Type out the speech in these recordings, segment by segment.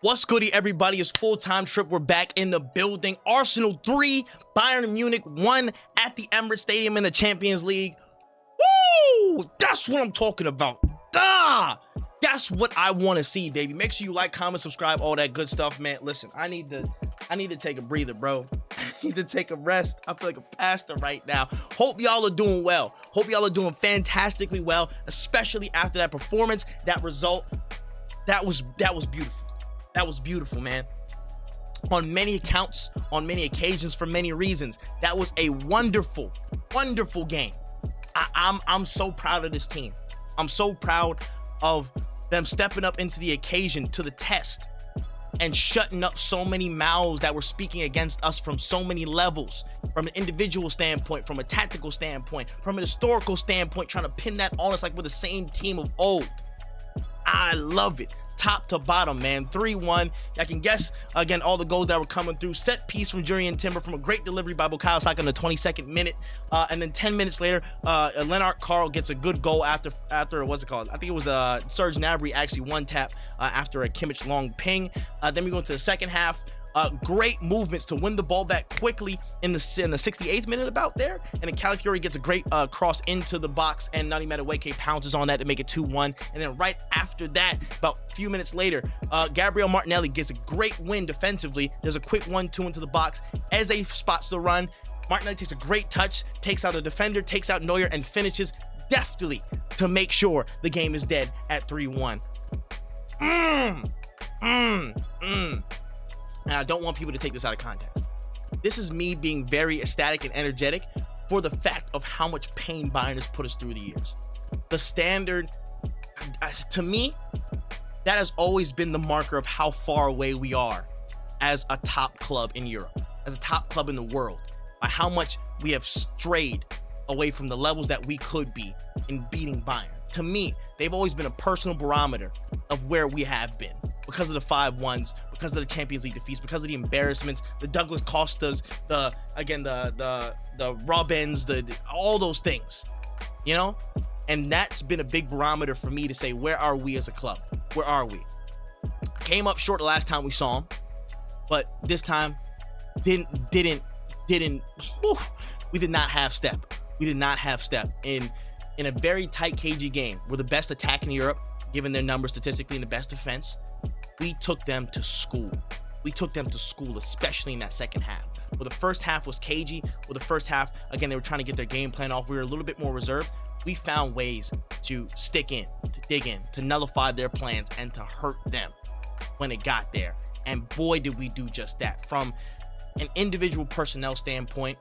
What's goody, everybody? It's full-time trip. We're back in the building. Arsenal 3, Bayern Munich 1 at the Emirates Stadium in the Champions League. Woo! That's what I'm talking about. That's what I want to see, baby. Make sure you like, comment, subscribe, all that good stuff, man. Listen, I need to take a breather, bro. I need to take a rest. I feel like a pastor right now. Hope y'all are doing well. Hope y'all are doing fantastically well, especially after that performance, that result. That was beautiful. That was beautiful, man. On many accounts, on many occasions, for many reasons, that was a wonderful, wonderful game. I'm so proud of this team. I'm so proud of them stepping up into the occasion, to the test, and shutting up so many mouths that were speaking against us from so many levels, from an individual standpoint, from a tactical standpoint, from an historical standpoint, trying to pin that on us like we're the same team of old. I love it. Top to bottom, man. 3-1. I can guess, again, all the goals that were coming through. Set piece from Julian Timber from a great delivery by Bukayo Saka in the 22nd minute. And then 10 minutes later, Lennart Carl gets a good goal after what's it called? I think it was Serge Gnabry actually one tap after a Kimmich long ping. Then we go into the second half. Great movements to win the ball back quickly in the 68th minute about there, and then Calafiori gets a great cross into the box, and Nani Madueke pounces on that to make it 2-1. And then right after that, about a few minutes later, Gabriel Martinelli gets a great win defensively. There's a quick 1-2 into the box. Eze spots the run. Martinelli takes a great touch, takes out a defender, takes out Neuer, and finishes deftly to make sure the game is dead at 3-1. And I don't want people to take this out of context. This is me being very ecstatic and energetic for the fact of how much pain Bayern has put us through the years. The standard, to me, that has always been the marker of how far away we are as a top club in Europe, as a top club in the world, by how much we have strayed away from the levels that we could be in beating Bayern. To me, they've always been a personal barometer of where we have been, because of the 5-1s, because of the Champions League defeats, because of the embarrassments, the Douglas Costas, the Robins, all those things, you know? And that's been a big barometer for me to say, where are we as a club? Where are we? Came up short the last time we saw them, but this time we did not have step. We did not have step in a very tight, cagey game. We're the best attack in Europe, given their numbers statistically, and the best defense. We took them to school. We took them to school, especially in that second half. Well, the first half was cagey. Well, the first half, again, they were trying to get their game plan off. We were a little bit more reserved. We found ways to stick in, to dig in, to nullify their plans, and to hurt them when it got there. And boy, did we do just that. From an individual personnel standpoint,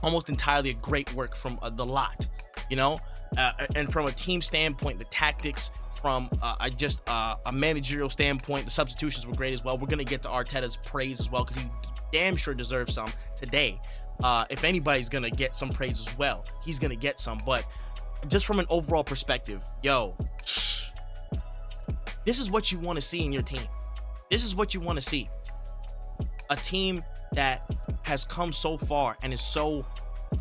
almost entirely a great work from the lot, you know? And from a team standpoint, the tactics, from a managerial standpoint, the substitutions were great as well. We're going to get to Arteta's praise as well, because he damn sure deserves some today. If anybody's going to get some praise as well, he's going to get some. But just from an overall perspective, yo, this is what you want to see in your team. This is what you want to see. A team that has come so far and is so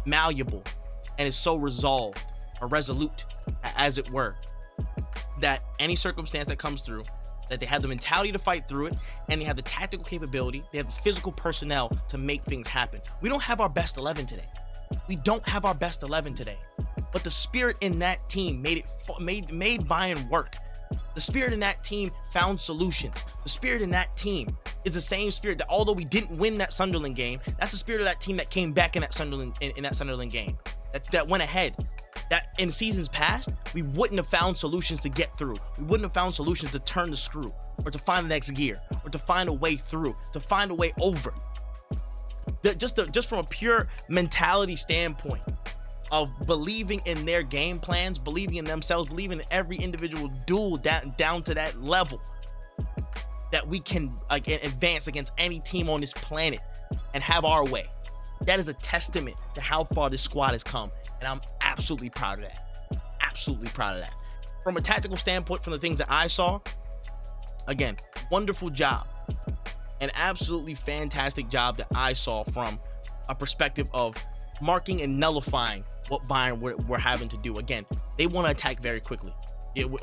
malleable and is so resolved, or resolute, as it were, that any circumstance that comes through, that they have the mentality to fight through it, and they have the tactical capability, they have the physical personnel to make things happen. We don't have our best 11 today. We don't have our best 11 today. But the spirit in that team made Bayern work. The spirit in that team found solutions. The spirit in that team is the same spirit that, although we didn't win that Sunderland game, that's the spirit of that team that came back in that Sunderland game. That went ahead. That in seasons past, we wouldn't have found solutions to get through. We wouldn't have found solutions to turn the screw, or to find the next gear, or to find a way through, to find a way over. Just from a pure mentality standpoint of believing in their game plans, believing in themselves, believing in every individual duel down to that level, that we can advance against any team on this planet and have our way. That is a testament to how far this squad has come, and I'm absolutely proud of that. Absolutely proud of that. From a tactical standpoint, from the things that I saw, again, wonderful job. An absolutely fantastic job that I saw from a perspective of marking and nullifying what Bayern were having to do. Again, they want to attack very quickly.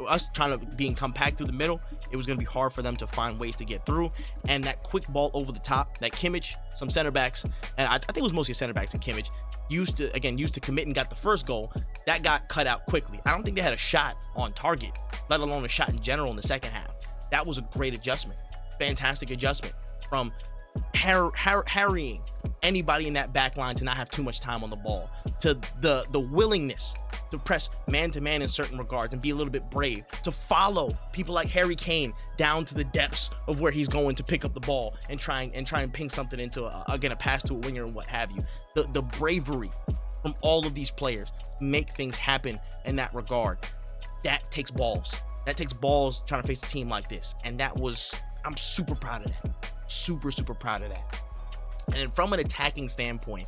Us trying to being compact through the middle, it was going to be hard for them to find ways to get through. And that quick ball over the top, that Kimmich, some center backs, and I think it was mostly center backs and Kimmich, used to commit and got the first goal, that got cut out quickly. I don't think they had a shot on target, let alone a shot in general in the second half. That was a great adjustment. Fantastic adjustment from harrying anybody in that back line to not have too much time on the ball, to the willingness to press man-to-man in certain regards and be a little bit brave, to follow people like Harry Kane down to the depths of where he's going to pick up the ball and try and ping something into a pass to a winger and what have you. The bravery from all of these players to make things happen in that regard, that takes balls. That takes balls trying to face a team like this. And I'm super proud of that. Super proud of that. And then from an attacking standpoint,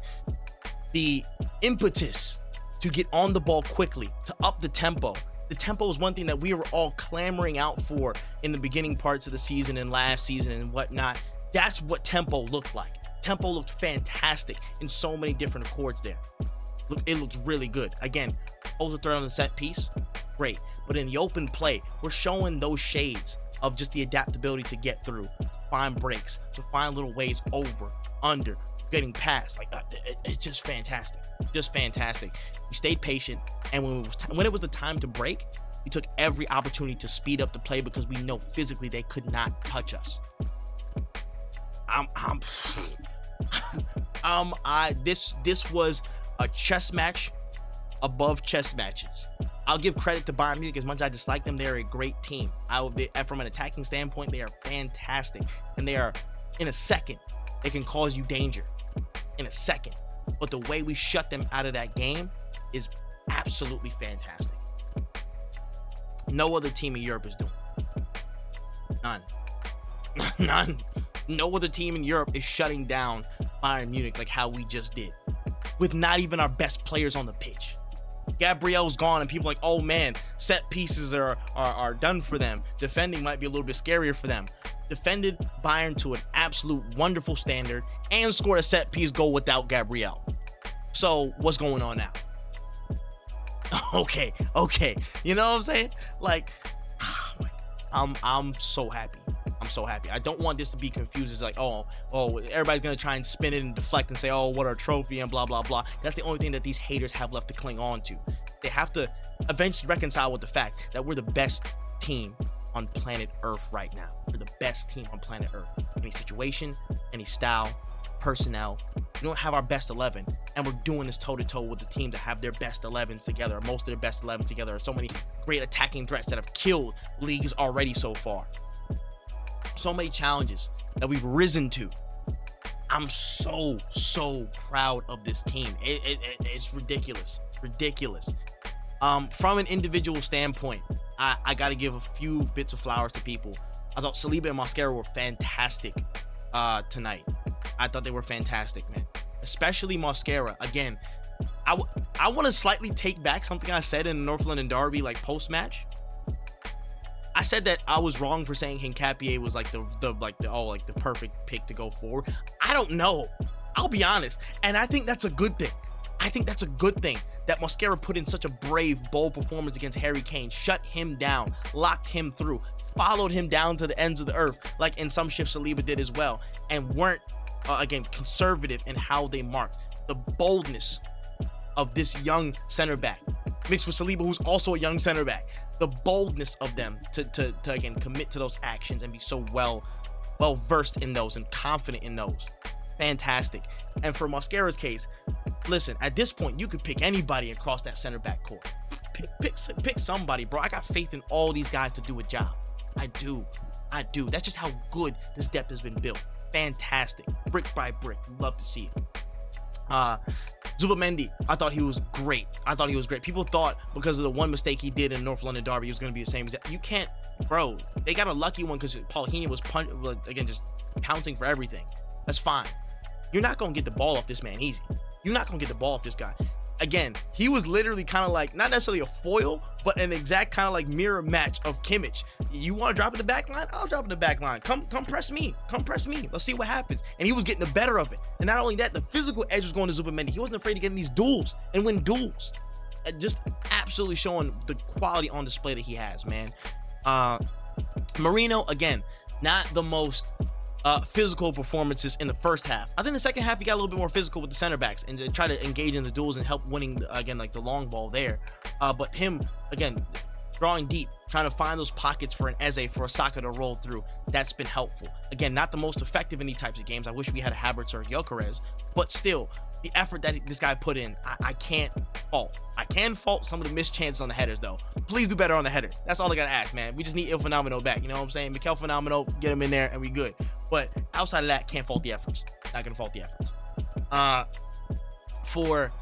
the impetus to get on the ball quickly, to up the tempo. The tempo is one thing that we were all clamoring out for in the beginning parts of the season and last season and whatnot. That's what tempo looked like. Tempo looked fantastic in so many different accords there. It looks really good. Again, also threat on the set piece, great. But in the open play, we're showing those shades of just the adaptability to get through, to find breaks, to find little ways over, under, getting past. Like it's just fantastic. Just fantastic. We stayed patient, and when it was the time to break, we took every opportunity to speed up the play because we know physically they could not touch us. This was a chess match above chess matches. I'll give credit to Bayern Munich as much as I dislike them. They're a great team. From an attacking standpoint, they are fantastic, and they are, in a second, they can cause you danger in a second. But the way we shut them out of that game is absolutely fantastic. No other team in Europe is doing it. None. No other team in Europe is shutting down Bayern Munich like how we just did, with not even our best players on the pitch. Gabriel's gone, and people are like, oh man, set pieces are done for them. Defending might be a little bit scarier for them. Defended Bayern to an absolute wonderful standard and scored a set piece goal without Gabriel. So what's going on now? Okay. You know what I'm saying? Like, I'm so happy. I'm so happy. I don't want this to be confused as like, oh, everybody's gonna try and spin it and deflect and say, oh, what a trophy and blah blah blah. That's the only thing that these haters have left to cling on to. They have to eventually reconcile with the fact that we're the best team on planet Earth right now. We're the best team on planet Earth. Any situation, any style, personnel. We don't have our best 11, and we're doing this toe-to-toe with the team that have their best 11s together, or most of their best 11s together, or so many great attacking threats that have killed leagues already so far. So many challenges that we've risen to. I'm so proud of this team. It's ridiculous. From an individual standpoint, I got to give a few bits of flowers to people. I thought Saliba and Mosquera were fantastic tonight. I thought they were fantastic, man. Especially Mosquera. Again, I want to slightly take back something I said in the North London Derby, like post-match. I said that I was wrong for saying Hincapié was like the perfect pick to go forward. I don't know. I'll be honest. And I think that's a good thing. That Mosquera put in such a brave, bold performance against Harry Kane, shut him down, locked him through, followed him down to the ends of the earth, like in some shifts Saliba did as well, and weren't, again, conservative in how they marked. The boldness of this young center back, mixed with Saliba, who's also a young center back. The boldness of them to again commit to those actions and be so well versed in those and confident in those. Fantastic. And for Mosquera's case, listen, at this point you could pick anybody across that center back court. Pick somebody, bro. I got faith in all these guys to do a job. I do. That's just how good this depth has been built. Fantastic. Brick by brick. Love to see it. Zubimendi, I thought he was great. People thought because of the one mistake he did in North London Derby, he was going to be the same exact. You can't, bro. They got a lucky one because Paulinho was just pouncing for everything. That's fine. You're not going to get the ball off this man easy. You're not going to get the ball off this guy. Again, he was literally kind of like, not necessarily a foil, but an exact kind of like mirror match of Kimmich. You want to drop in the back line? I'll drop in the back line. Come press me. Let's see what happens. And he was getting the better of it. And not only that, the physical edge was going to Zubimendi. He wasn't afraid to get in these duels and win duels. just absolutely showing the quality on display that he has, man. Marino, again, not the most physical performances in the first half. I think the second half he got a little bit more physical with the center backs and try to engage in the duels and help winning again, like the long ball there. But him again drawing deep, trying to find those pockets for an Eze, for a Saka to roll through, that's been helpful. Again, not the most effective in these types of games. I wish we had a Havertz or a Gyökeres, but still, the effort that this guy put in, I can't fault. I can fault some of the missed chances on the headers, though. Please do better on the headers. That's all I gotta ask, man. We just need Il Fenomeno back. You know what I'm saying? Mikel Fenomeno, get him in there, and we good. But outside of that, can't fault the efforts. Not gonna fault the efforts. For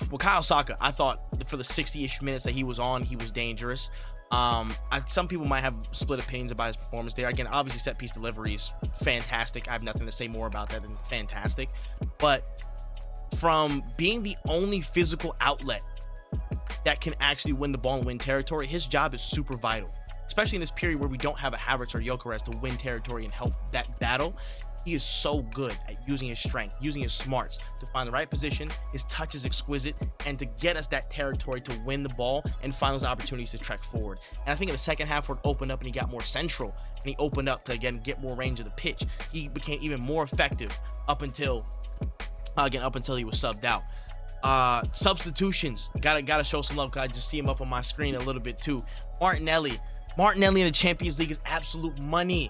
Bukayo Saka, I thought for the 60-ish minutes that he was on, he was dangerous. Some people might have split opinions about his performance there. Again, obviously set piece deliveries, fantastic. I have nothing to say more about that than fantastic. But from being the only physical outlet that can actually win the ball and win territory, his job is super vital, especially in this period where we don't have a Havertz or Gyökeres to win territory and help that battle. He is so good at using his strength, using his smarts to find the right position. His touch is exquisite, and to get us that territory to win the ball and find those opportunities to trek forward. And I think in the second half, where it opened up and he got more central and he opened up to again get more range of the pitch, he became even more effective up until he was subbed out. Substitutions, gotta show some love. I just see him up on my screen a little bit too. Martinelli in the Champions League is absolute money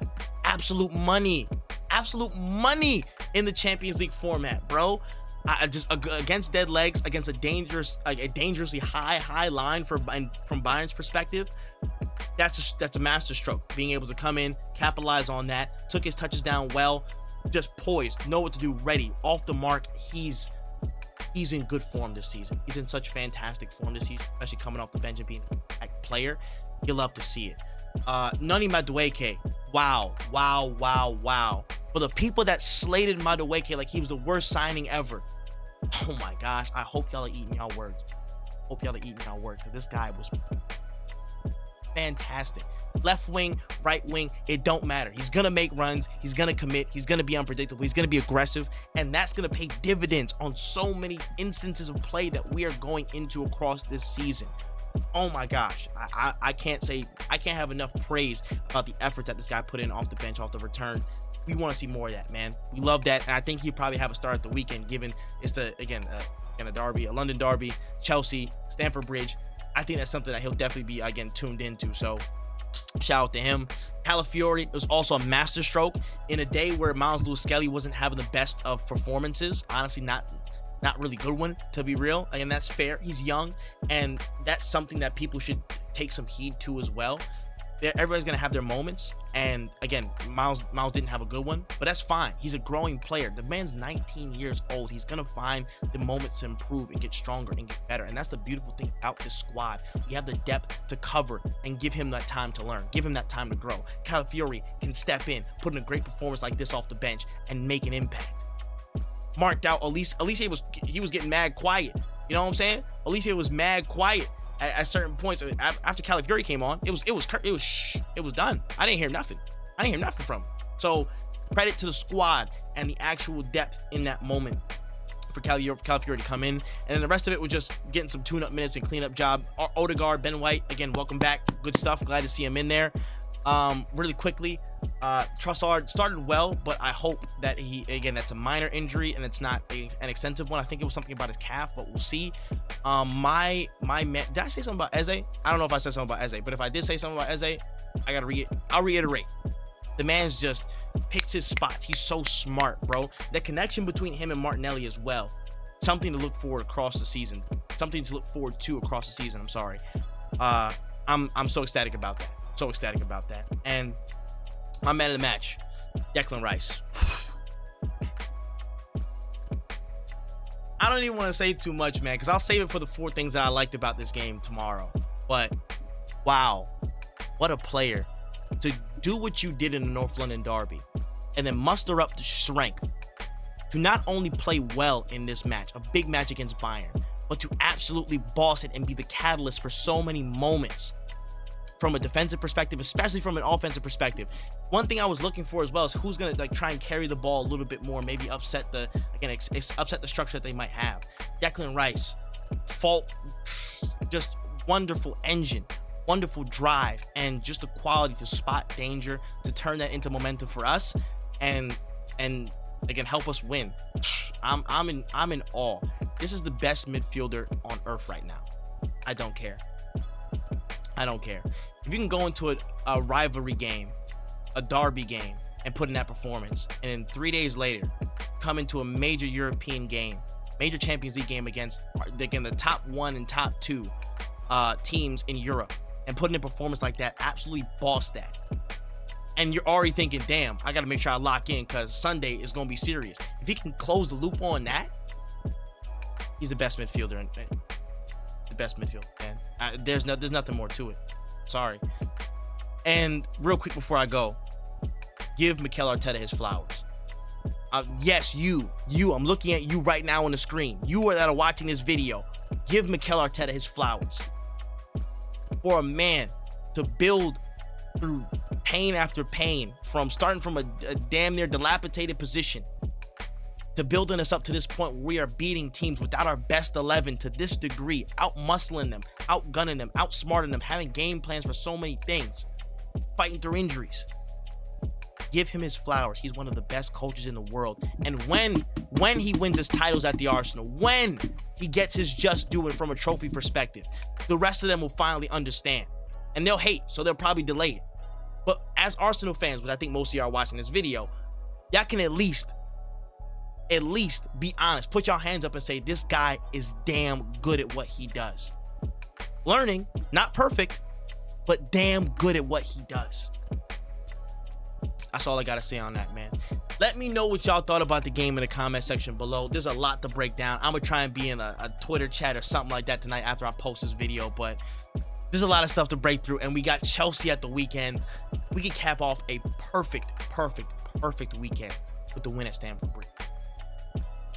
in the Champions League format, bro. I just against dead legs, against a dangerously high line from Bayern's perspective. That's a master stroke. Being able to come in, capitalize on that, took his touches down well, just poised, know what to do, ready, off the mark. He's in good form this season. He's in such fantastic form this season, especially coming off the bench and being a player. You'll love to see it. Nani Madueke, wow. For the people that slated Madueke like he was the worst signing ever, oh my gosh, I hope y'all are eating y'all words. Because this guy was fantastic. Left wing, right wing, it don't matter. He's gonna make runs, he's gonna commit, he's gonna be unpredictable, he's gonna be aggressive, and that's gonna pay dividends on so many instances of play that we are going into across this season. Oh my gosh, I can't have enough praise about the efforts that this guy put in off the bench, off the return. We want to see more of that, man. We love that, and I think he'll probably have a start at the weekend, given it's a derby, a London derby, Chelsea, Stamford Bridge. I think that's something that he'll definitely be again tuned into. So shout out to him. Calafiori was also a masterstroke in a day where Miles Lewis-Skelly wasn't having the best of performances. Honestly, not really good one, to be real. And that's fair. He's young, and that's something that people should take some heed to as well. Everybody's gonna have their moments, and again, Miles didn't have a good one, but that's fine. He's a growing player. The man's 19 years old. He's gonna find the moments to improve and get stronger and get better, and that's the beautiful thing about this squad. We have the depth to cover and give him that time to learn, give him that time to grow. Calafiori can step in, put in a great performance like this off the bench, and make an impact. Marked out, Elise he was getting mad quiet. You know what I'm saying? Elise was mad quiet at certain points. After Calafiori came on, it was done. I didn't hear nothing from him. So credit to the squad and the actual depth in that moment for Calafiori to come in, and then the rest of it was just getting some tune-up minutes and clean-up job. Odegaard, Ben White, again, welcome back. Good stuff. Glad to see him in there. Really quickly, Trossard started well, but I hope that that's a minor injury and it's not an extensive one. I think it was something about his calf, but we'll see. Did I say something about Eze? I don't know if I said something about Eze, but if I did say something about Eze, I'll reiterate. The man's just picks his spots. He's so smart, bro. The connection between him and Martinelli as well. Something to look forward across the season. I'm sorry. I'm so ecstatic about that. And my man of the match, Declan Rice. I don't even want to say too much, man, because I'll save it for the 4 things that I liked about this game tomorrow. But wow, what a player to do what you did in the North London derby and then muster up the strength to not only play well in this match, a big match against Bayern, but to absolutely boss it and be the catalyst for so many moments from a defensive perspective, especially from an offensive perspective. One thing I was looking for as well is who's gonna try and carry the ball a little bit more, maybe upset the structure that they might have. Declan Rice, fault, just wonderful engine, wonderful drive, and just the quality to spot danger, to turn that into momentum for us, and they can help us win. I'm in awe. This is the best midfielder on earth right now. I don't care. If you can go into a rivalry game, a derby game, and put in that performance, and then 3 days later come into a major European game, major Champions League game against the top 1 and top 2 teams in Europe, and put in a performance like that, absolutely boss that. And you're already thinking, damn, I got to make sure I lock in because Sunday is going to be serious. If he can close the loop on that, he's the best midfielder. The best midfielder, man. There's nothing more to it. Sorry. And real quick before I go, give Mikel Arteta his flowers. Yes, you. I'm looking at you right now on the screen. You that are watching this video. Give Mikel Arteta his flowers. For a man to build through pain after pain, from starting from a damn near dilapidated position to building us up to this point where we are beating teams without our best 11 to this degree, out-muscling them, outgunning them, outsmarting them, having game plans for so many things, fighting through injuries. Give him his flowers. He's one of the best coaches in the world. And when he wins his titles at the Arsenal, when he gets his just due from a trophy perspective, the rest of them will finally understand. And they'll hate, so they'll probably delay it. But as Arsenal fans, which I think most of y'all are watching this video, y'all can at least be honest. Put your hands up and say, this guy is damn good at what he does. Learning, not perfect, but damn good at what he does. That's all I got to say on that, man. Let me know what y'all thought about the game in the comment section below. There's a lot to break down. I'm going to try and be in a Twitter chat or something like that tonight after I post this video, but there's a lot of stuff to break through, and we got Chelsea at the weekend. We can cap off a perfect weekend with the win at Stamford Bridge.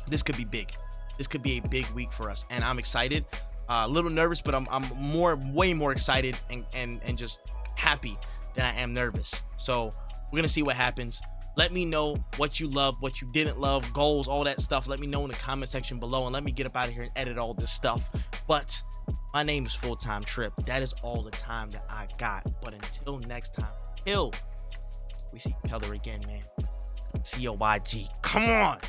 This could be big. This could be a big week for us, and I'm excited. A little nervous, but I'm way more excited and just happy than I am nervous. So we're gonna see what happens. Let me know what you loved, what you didn't love, goals, all that stuff. Let me know in the comment section below, and let me get up out of here and edit all this stuff. But my name is Full-Time Trip. That is all the time that I got. But until next time, till we see each other again, man. COYG. Come on.